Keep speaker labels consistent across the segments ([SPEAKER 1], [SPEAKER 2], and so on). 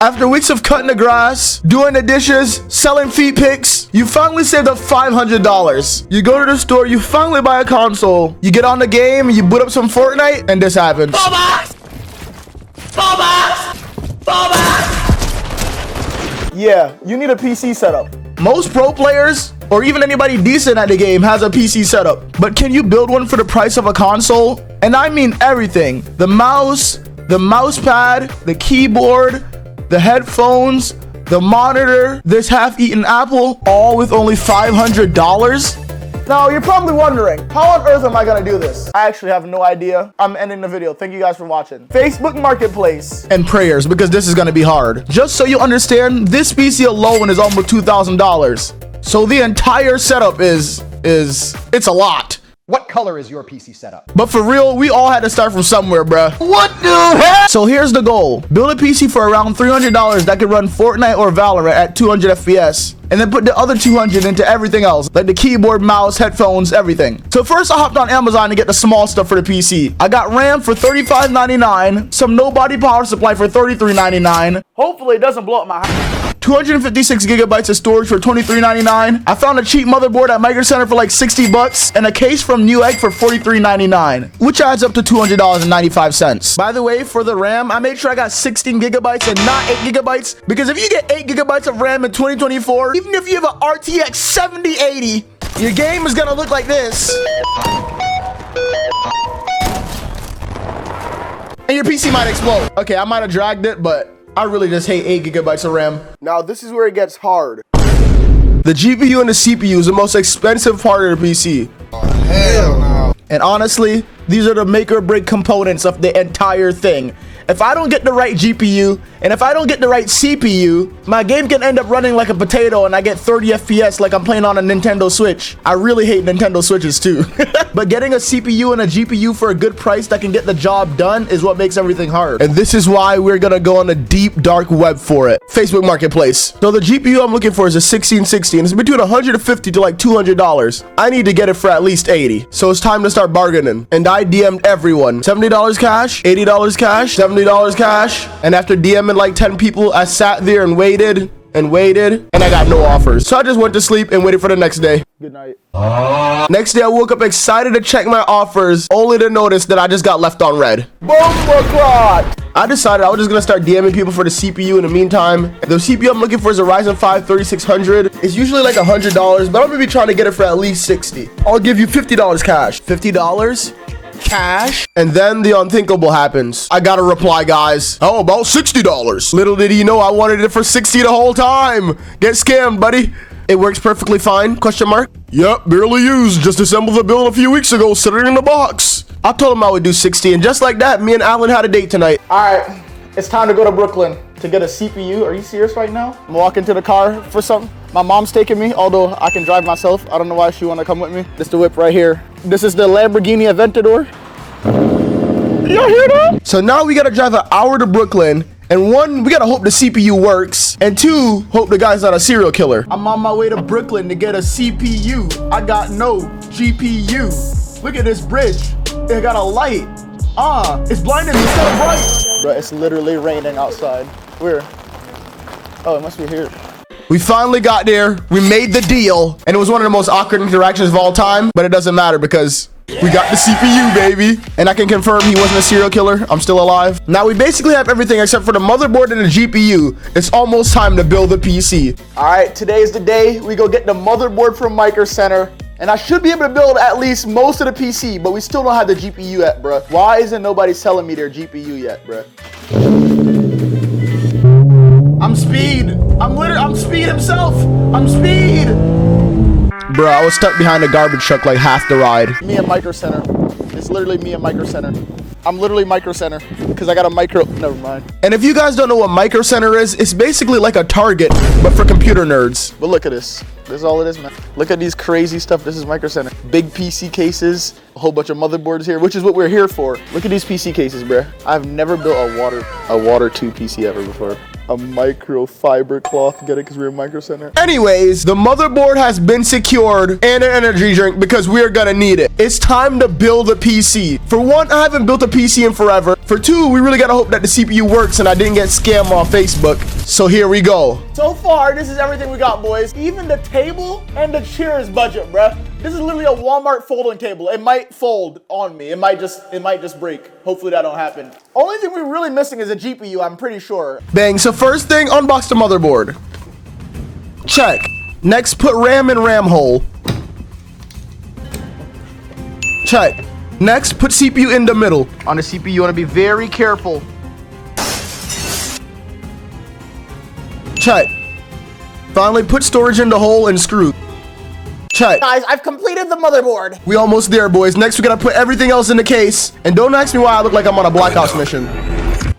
[SPEAKER 1] After weeks of cutting the grass, doing the dishes, selling feet pics, you finally saved up $500. You go to the store, you finally buy a console, you get on the game, you boot up some Fortnite, and this happens. Yeah, you need a PC setup. Most pro players, or even anybody decent at the game, has a PC setup. But can you build one for the price of a console? And I mean everything. The mouse pad, the keyboard, the headphones, the monitor, this half-eaten apple, all with only $500? Now, you're probably wondering, how on earth am I gonna do this? I actually have no idea. I'm ending the video. Thank you guys for watching. Facebook Marketplace. And prayers, because this is gonna be hard. Just so you understand, this PC alone is almost $2,000. So the entire setup it's a lot.
[SPEAKER 2] What color is your PC setup?
[SPEAKER 1] But for real, we all had to start from somewhere, bruh. What the heck? So here's the goal. Build a PC for around $300 that can run Fortnite or Valorant at 200 FPS. And then put the other 200 into everything else, like the keyboard, mouse, headphones, everything. So first I hopped on Amazon to get the small stuff for the PC. I got RAM for $35.99, some no-body power supply for $33.99. Hopefully it doesn't blow up my house. 256 gigabytes of storage for $23.99. I found a cheap motherboard at Micro Center for like 60 bucks and a case from Newegg for $43.99, which adds up to $200.95. By the way, for the RAM, I made sure I got 16 gigabytes and not 8 gigabytes, because if you get 8 gigabytes of RAM in 2024, even if you have an RTX 7080, your game is gonna look like this. And your PC might explode. Okay, I might have dragged it, but I really just hate 8 gigabytes of RAM. Now, this is where it gets hard. The GPU and the CPU is the most expensive part of the PC.
[SPEAKER 3] Oh, hell no.
[SPEAKER 1] And honestly, these are the make or break components of the entire thing. If I don't get the right GPU, and if I don't get the right CPU, my game can end up running like a potato and I get 30 FPS like I'm playing on a Nintendo Switch. I really hate Nintendo Switches too. But getting a CPU and a GPU for a good price that can get the job done is what makes everything hard. And this is why we're gonna go on the deep dark web for it. Facebook Marketplace. So the GPU I'm looking for is a 1660 and it's between $150 to like $200. I need to get it for at least 80. So it's time to start bargaining. And I DM'd everyone. $70 cash, $80 cash, $70 cash. And after DMing like 10 people, I sat there and waited and I got no offers. So I just went to sleep and waited for the next day. Good night. Next day I woke up excited to check my offers, only to notice that I just got left on red. I decided I was just gonna start DMing people for the CPU in the meantime. The CPU I'm looking for is a Ryzen 5 3600. It's usually like $100, but I'm gonna be trying to get it for at least 60. I'll give you $50 cash. $50 cash. And then the unthinkable happens. I got a reply, guys. How about $60? Little did he know I wanted it for 60 the whole time. Get scammed, buddy. It works perfectly fine, question mark. Yep, barely used. Just assembled the build a few weeks ago, set it in the box. I told him I would do 60, and just like that, me and Alan had a date tonight. All right, it's time to go to Brooklyn to get a CPU. Are you serious right now? I'm walking to the car for something. My mom's taking me, although I can drive myself. I don't know why she want to come with me. This is the whip right here. This is the Lamborghini Aventador. Y'all hear that? So now we gotta drive an hour to Brooklyn. And one, we gotta hope the CPU works. And two, hope the guy's not a serial killer. I'm on my way to Brooklyn to get a CPU. I got no GPU. Look at this bridge. It got a light. It's blinding me so bright. Bro, it's literally raining outside. Where? Oh, it must be here. We finally got there. We made the deal. And it was one of the most awkward interactions of all time. But it doesn't matter because we got the CPU, baby. And I can confirm he wasn't a serial killer. I'm still alive. Now, we basically have everything except for the motherboard and the GPU. It's almost time to build the PC. All right, today is the day we go get the motherboard from Micro Center. And I should be able to build at least most of the PC, but we still don't have the GPU yet, bruh. Why isn't nobody selling me their GPU yet, bruh? I'm speed. I'm speed himself. I'm speed. Bro, I was stuck behind a garbage truck like half the ride. Me and Micro Center. It's literally me and Micro Center. I'm literally Micro Center because I got a micro. Never mind. And if you guys don't know what Micro Center is, it's basically like a Target, but for computer nerds. But look at this. This is all it is, man. Look at these crazy stuff. This is Micro Center. Big PC cases, a whole bunch of motherboards here, which is what we're here for. Look at these PC cases, bro. I've never built a water 2 PC ever before. a microfiber cloth. Get it? Because we're in Micro Center. Anyways, the motherboard has been secured and an energy drink because we are gonna need it. It's time to build a PC. For one, I haven't built a PC in forever. For two, we really gotta hope that the CPU works and I didn't get scammed on Facebook. So here we go. So far, this is everything we got, boys. Even the table and the chair is budget, bruh. This is literally a Walmart folding table. It might fold on me. It might just break. Hopefully that don't happen. Only thing we're really missing is a GPU, I'm pretty sure. Bang, so first thing, unbox the motherboard. Check. Next, put RAM in RAM hole. Check. Next, put CPU in the middle. On the CPU, you wanna be very careful. Check. Finally, put storage in the hole and screw. Check. Guys, I've completed the motherboard. We almost there, boys. Next, we gotta put everything else in the case. And don't ask me why I look like I'm on a Black Ops mission.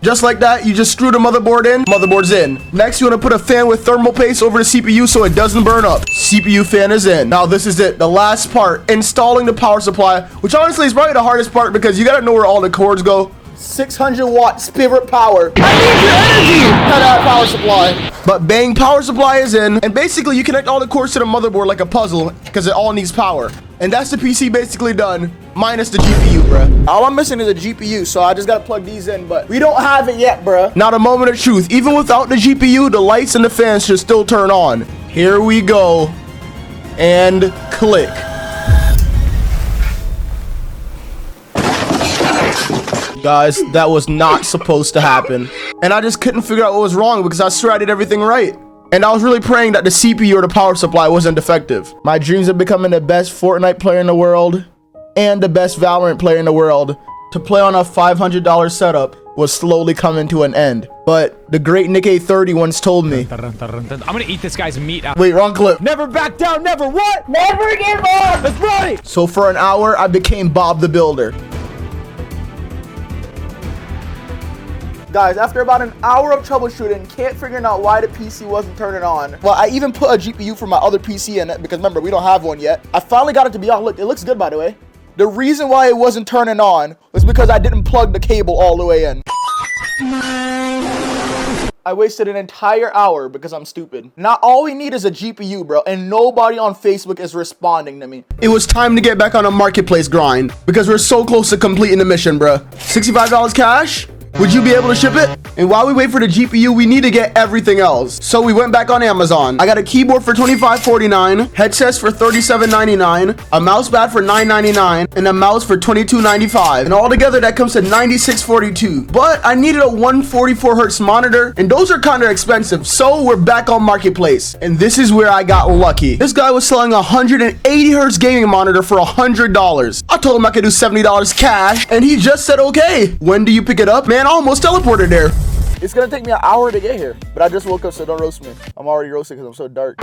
[SPEAKER 1] Just like that, you just screw the motherboard in, motherboard's in. Next, you wanna put a fan with thermal paste over the CPU so it doesn't burn up. CPU fan is in. Now, this is it, the last part, installing the power supply, which honestly is probably the hardest part because you gotta know where all the cords go. 600 watt spirit power. I need your energy! Cut out power supply. But bang, power supply is in. And basically you connect all the cords to the motherboard like a puzzle because it all needs power. And that's the PC basically done, minus the GPU, bruh. All I'm missing is a GPU, so I just gotta plug these in, but we don't have it yet, bruh. Now the moment of truth, even without the GPU, the lights and the fans should still turn on. Here we go. And click. Guys, that was not supposed to happen. And I just couldn't figure out what was wrong because I swear I did everything right. And I was really praying that the CPU or the power supply wasn't defective. My dreams of becoming the best Fortnite player in the world and the best Valorant player in the world to play on a $500 setup was slowly coming to an end. But the great Nick A30 once told me,
[SPEAKER 3] I'm gonna eat this guy's meat out.
[SPEAKER 1] Wait, wrong clip.
[SPEAKER 3] Never back down, never what?
[SPEAKER 4] Never give up!
[SPEAKER 3] That's right!
[SPEAKER 1] So for an hour, I became Bob the Builder. Guys, after about an hour of troubleshooting, can't figure out why the PC wasn't turning on. Well, I even put a GPU for my other PC in it because remember, we don't have one yet. I finally got it to be on. Look, it looks good, by the way. The reason why it wasn't turning on was because I didn't plug the cable all the way in. I wasted an entire hour because I'm stupid. Now all we need is a GPU, bro, and nobody on Facebook is responding to me. It was time to get back on a marketplace grind because we're so close to completing the mission, bro. $65 cash? Would you be able to ship it? And while we wait for the GPU, we need to get everything else. So we went back on Amazon. I got a keyboard for $25.49, headsets for $37.99, a mouse pad for $9.99, and a mouse for $22.95. And altogether, that comes to $96.42. But I needed a 144 hertz monitor, and those are kind of expensive. So we're back on Marketplace. And this is where I got lucky. This guy was selling a 180 hertz gaming monitor for $100. I told him I could do $70 cash, and he just said, okay. When do you pick it up? Man, I almost teleported there. It's gonna take me an hour to get here, but I just woke up, so don't roast me. I'm already roasted because I'm so dark.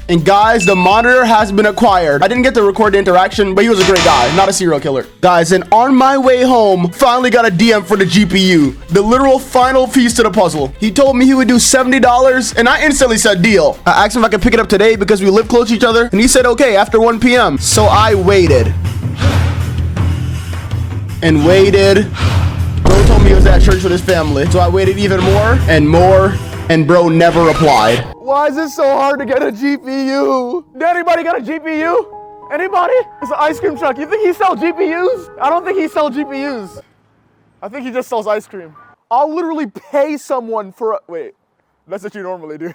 [SPEAKER 1] And guys, the monitor has been acquired. I didn't get to record the interaction, but he was a great guy, not a serial killer. Guys, and on my way home, finally got a DM for the GPU. The literal final piece to the puzzle. He told me he would do $70, and I instantly said deal. I asked him if I could pick it up today because we live close to each other, and he said okay after 1 p.m. So I waited. And waited. Bro told me he was at church with his family, so I waited even more, and bro never replied. Why is it so hard to get a GPU? Did anybody got a GPU? Anybody? It's an ice cream truck. You think he sells GPUs? I don't think he sells GPUs. I think he just sells ice cream. I'll literally pay someone for a, wait, that's what you normally do.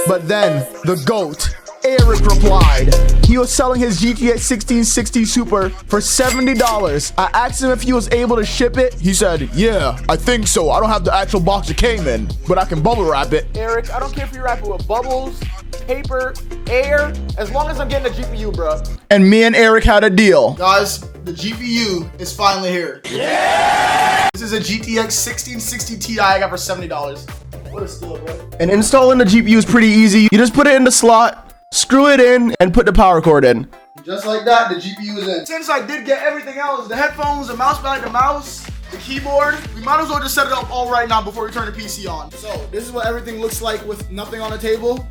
[SPEAKER 1] But then, the GOAT, Eric replied. He was selling his GTX 1660 Super for $70. I asked him if he was able to ship it. He said, yeah, I think so. I don't have the actual box it came in, but I can bubble wrap it. Eric, I don't care if you wrap it with bubbles, paper, air, as long as I'm getting a GPU, bro. And me and Eric had a deal. Guys, the GPU is finally here. Yeah! This is a GTX 1660 Ti I got for $70. What a steal, bro. And installing the GPU is pretty easy. You just put it in the slot, screw it in, and put the power cord in. Just like that, the GPU is in. Since I did get everything else, the headphones, the mouse pad, the mouse, the keyboard, we might as well just set it up all right now before we turn the PC on. So this is what everything looks like with nothing on the table.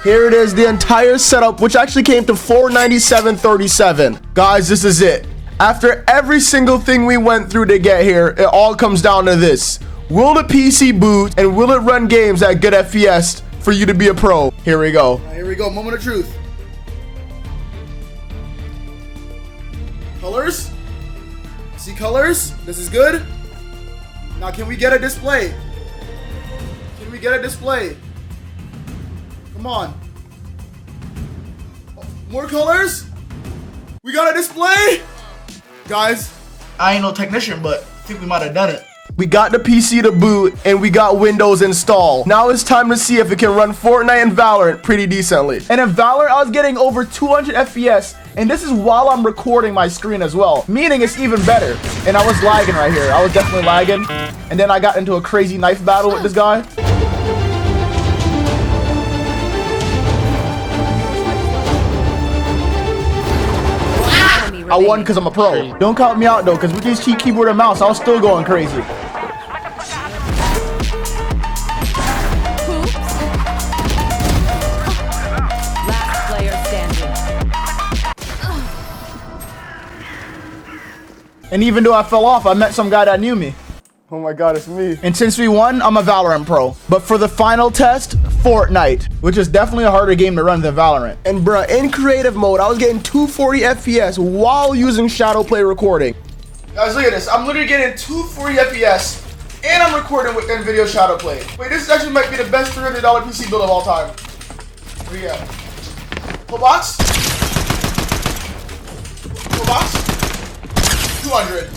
[SPEAKER 1] Here it is, the entire setup, which actually came to $497.37. Guys, this is it. After every single thing we went through to get here, it all comes down to this. Will the PC boot and will it run games at good FPS for you to be a pro? Here we go. Here we go. Moment of truth. Colors? See colors? This is good. Now can we get a display? Can we get a display? Come on. More colors? We got a display? Guys, I ain't no technician, but I think we might have done it. We got the PC to boot and we got Windows installed. Now it's time to see if it can run Fortnite and Valorant pretty decently. And in Valorant, I was getting over 200 FPS, and this is while I'm recording my screen as well, meaning it's even better. And I was lagging right here. I was definitely lagging. And then I got into a crazy knife battle with this guy. I won because I'm a pro. Don't count me out though, because with these keyboard and mouse, I was still going crazy.
[SPEAKER 4] Last player standing.
[SPEAKER 1] And even though I fell off, I met some guy that knew me. Oh my God, it's me. And since we won, I'm a Valorant pro. But for the final test, Fortnite, which is definitely a harder game to run than Valorant. And bruh, in creative mode, I was getting 240 FPS while using shadow play recording. Guys, look at this. I'm literally getting 240 FPS and I'm recording with NVIDIA shadow play. Wait, this actually might be the best $300 PC build of all time. Where you at? Full box? Full box? 200.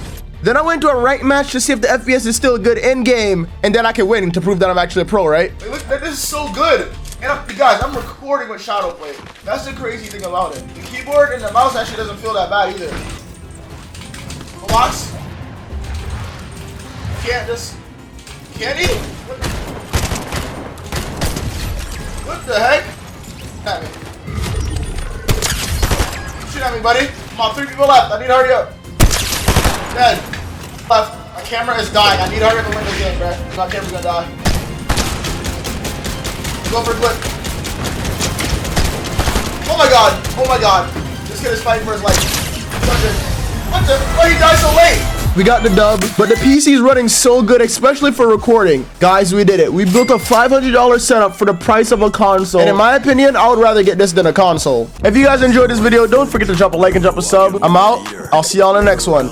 [SPEAKER 1] Then I went to a ranked match to see if the FPS is still good in game, and then I can win to prove that I'm actually a pro, right? Wait, look, this is so good. And guys, I'm recording with shadow play. That's the crazy thing about it. The keyboard and the mouse actually doesn't feel that bad either. The box? Can't eat. What the heck? At me. Shoot at me, buddy. Come on, 3 people left. I need to hurry up. Dead. Left. My camera is dying. I need to hurry up and win this game, bro. My camera's gonna die. Go for a clip. Oh my God. Oh my God. This kid is fighting for his life. What the? Why he died so late? We got the dub, but the PC is running so good, especially for recording. Guys, we did it. We built a $500 setup for the price of a console. And in my opinion, I would rather get this than a console. If you guys enjoyed this video, don't forget to drop a like and drop a sub. I'm out. I'll see y'all in the next one.